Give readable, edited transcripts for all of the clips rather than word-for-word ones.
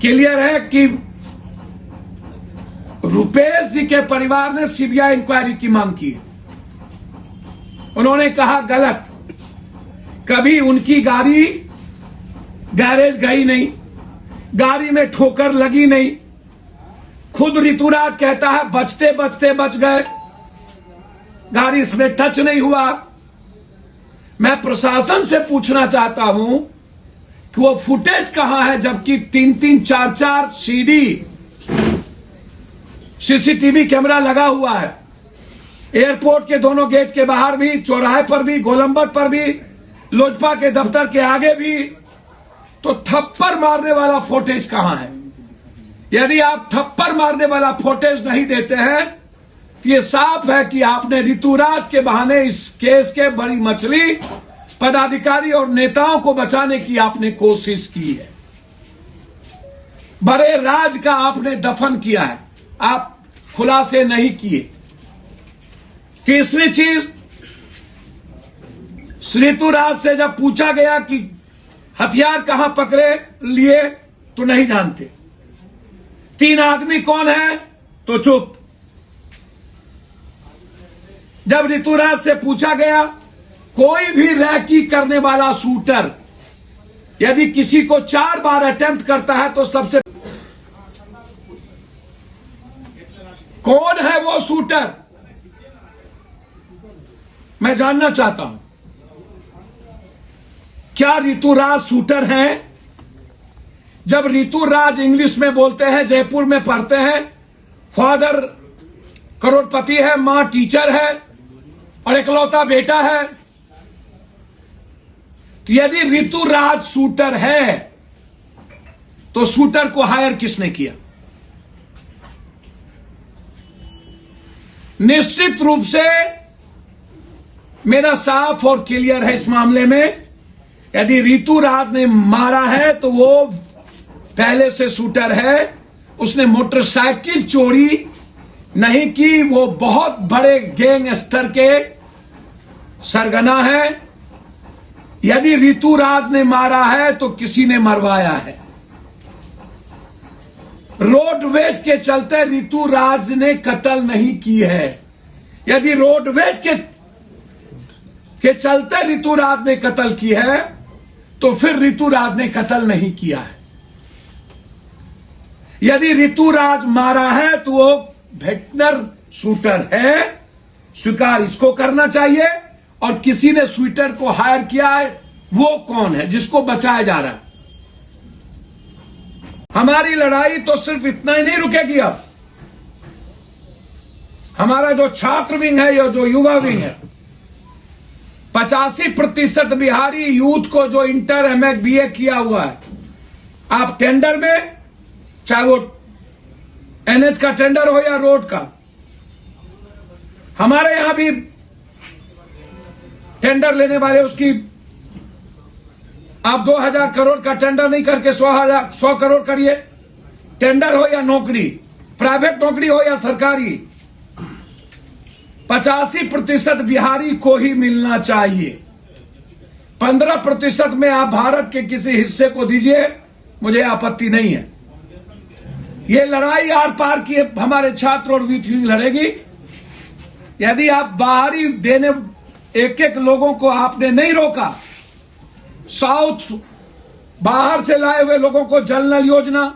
Clear है कि रुपेश जी के परिवार ने सीबीआई इंक्वायरी की मांग की है। उन्होंने कहा गलत, कभी उनकी गाड़ी गैरेज गई नहीं, गाड़ी में ठोकर लगी नहीं। खुद ऋतुराज कहता है बचते बचते बच गए, गाड़ी इसमें टच नहीं हुआ। मैं प्रशासन से पूछना चाहता हूं कि वो फुटेज कहां है, जबकि 3-3, 4-4 सीसीटीवी कैमरा लगा हुआ है। एयरपोर्ट के दोनों गेट के बाहर भी, चौराहे पर भी, गोलंबर पर भी, लोजपा के दफ्तर के आगे भी। तो थप्पड़ मारने वाला फुटेज कहां है? यदि आप थप्पड़ मारने वाला फुटेज नहीं देते हैं तो ये साफ है कि आपने ऋतुराज के बहाने इस केस के बड़ी मछली पदाधिकारी और नेताओं को बचाने की आपने कोशिश की है। बड़े राज का आपने दफन किया है, आप खुलासे नहीं किए। तीसरी चीज, ऋतुराज से जब पूछा गया कि हथियार कहां पकड़े लिए तो नहीं जानते। 3 आदमी कौन है तो चुप। जब ऋतुराज से पूछा गया कोई भी रैकी करने वाला शूटर यदि किसी को 4 बार अटेम्प्ट करता है तो सबसे कौन है वो शूटर, मैं जानना चाहता हूं। क्या ऋतुराज शूटर हैं? जब ऋतुराज इंग्लिश में बोलते हैं, जयपुर में पढ़ते हैं, फादर करोड़पति है, मां टीचर है और इकलौता बेटा है, तो यदि ऋतुराज शूटर है तो शूटर को हायर किसने किया? निश्चित रूप से मेरा साफ और क्लियर है इस मामले में, यदि ऋतुराज ने मारा है तो वो पहले से शूटर है। उसने मोटरसाइकिल चोरी नहीं की, वो बहुत बड़े गैंगस्टर के सरगना है। यदि ऋतुराज ने मारा है तो किसी ने मरवाया है। रोडवेज के चलते ऋतुराज ने कत्ल नहीं की है। यदि रोडवेज के चलते ऋतुराज ने कत्ल की है तो फिर ऋतुराज ने कत्ल नहीं किया है। यदि ऋतुराज मारा है तो वो वेटनर शूटर है, स्वीकार इसको करना चाहिए। और किसी ने शूटर को हायर किया है, वो कौन है जिसको बचाया जा रहा है? हमारी लड़ाई तो सिर्फ इतना ही नहीं रुकेगी। अब हमारा जो छात्र विंग है या जो युवा विंग है, 85% बिहारी यूथ को जो इंटर एमए बीए किया हुआ है, आप टेंडर में, चाहे वो एनएच का टेंडर हो या रोड का, हमारे यहां भी टेंडर लेने वाले उसकी आप 2000 करोड़ का टेंडर नहीं करके 100 करोड़ करिए। टेंडर हो या नौकरी, प्राइवेट नौकरी हो या सरकारी, 85% बिहारी को ही मिलना चाहिए। 15% में आप भारत के किसी हिस्से को दीजिए, मुझे आपत्ति नहीं है। ये लड़ाई आर पार की हमारे छात्र और यूथ लड़ेगी। यदि आप बाहरी देने एक लोगों को आपने नहीं रोका, साउथ बाहर से लाए हुए लोगों को जल नल योजना,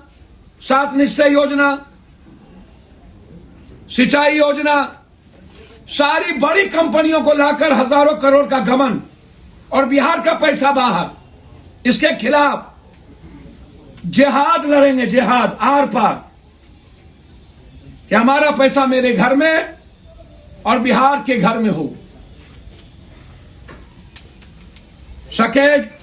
7 निश्चय योजना, सिंचाई योजना, सारी बड़ी कंपनियों को लाकर हजारों करोड़ का गमन और बिहार का पैसा बाहर, इसके खिलाफ जिहाद लड़ेंगे, जिहाद आर पार, कि हमारा पैसा मेरे घर में और बिहार के घर में हो। सकेत